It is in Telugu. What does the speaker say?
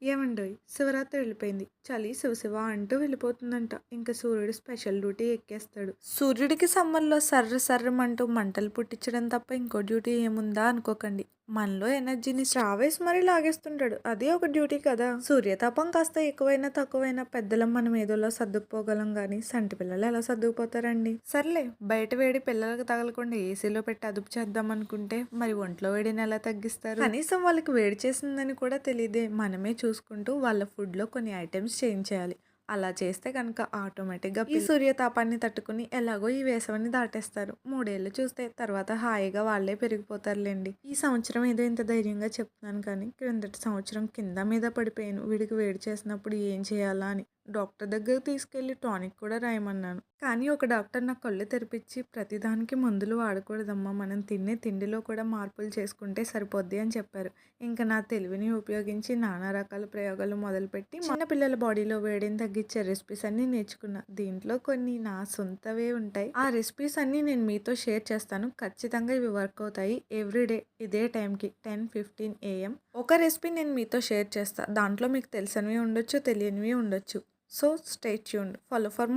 ఏమండోయ్! శివరాత్రి వెళ్ళిపోయింది. చలి శివశివ అంటూ వెళ్ళిపోతుందంట. ఇంక సూర్యుడు స్పెషల్ డ్యూటీ ఎక్కేస్తాడు. సూర్యుడికి సమ్మర్‌లో సర్ర సర్రమంటూ మంటలు పుట్టించడం తప్ప ఇంకో డ్యూటీ ఏముందా అనుకోకండి. మనలో ఎనర్జీని స్ట్రా వేసి మరీ లాగేస్తుంటాడు. అదే ఒక డ్యూటీ కదా! సూర్యతాపం కాస్త ఎక్కువైనా తక్కువైనా పెద్దలం మనం ఏదోలా సర్దుకుపోగలం గానీ సంటి పిల్లలు ఎలా సర్దుకుపోతారండి? సర్లే బయట వేడి పిల్లలకు తగలకుండా ఏసీలో పెట్టి అదుపు చేద్దాం అనుకుంటే మరి ఒంట్లో వేడిని ఎలా తగ్గిస్తారు? కనీసం వాళ్ళకి వేడి చేసిందని కూడా తెలీదే. మనమే చూసుకుంటూ వాళ్ళ ఫుడ్‌లో కొన్ని ఐటెమ్స్ చేంజ్ చేయాలి. అలా చేస్తే కనుక ఆటోమేటిక్‌గా ఈ సూర్యతాపాన్ని తట్టుకుని ఎలాగో ఈ వేసవిని దాటేస్తారు. 3 ఏళ్ళు చూస్తే తర్వాత హాయిగా వాళ్ళే పెరిగిపోతారులెండి. ఈ సంవత్సరం ఏదో ఇంత ధైర్యంగా చెప్తున్నాను కానీ క్రిందటి సంవత్సరం కింద మీద పడిపోయాను. వీడికి వేడి చేసినప్పుడు ఏం చేయాలా అని. డాక్టర్ దగ్గరికి తీసుకెళ్ళి టానిక్ కూడా రాయమన్నాను. కానీ ఒక డాక్టర్ నా కళ్ళు తెరిపించి ప్రతిదానికి మందులు వాడకూడదమ్మా. మనం తినే తిండిలో కూడా మార్పులు చేసుకుంటే సరిపోద్ది అని చెప్పారు. ఇంకా నా తెలివిని ఉపయోగించి నానా రకాల ప్రయోగాలు మొదలుపెట్టి చిన్న పిల్లల బాడీలో వేడిని తగ్గించే రెసిపీస్ అన్నీ నేర్చుకున్నా. దీంట్లో కొన్ని నా సొంతవే ఉంటాయి. ఆ రెసిపీస్ అన్నీ నేను మీతో షేర్ చేస్తాను. ఖచ్చితంగా ఇవి వర్క్ అవుతాయి. ఎవ్రీడే ఇదే టైంకి 10:15 AM ఒక రెసిపీ నేను మీతో షేర్ చేస్తా. దాంట్లో మీకు తెలిసినవి ఉండొచ్చు, తెలియనివి ఉండొచ్చు. So stay tuned. Follow for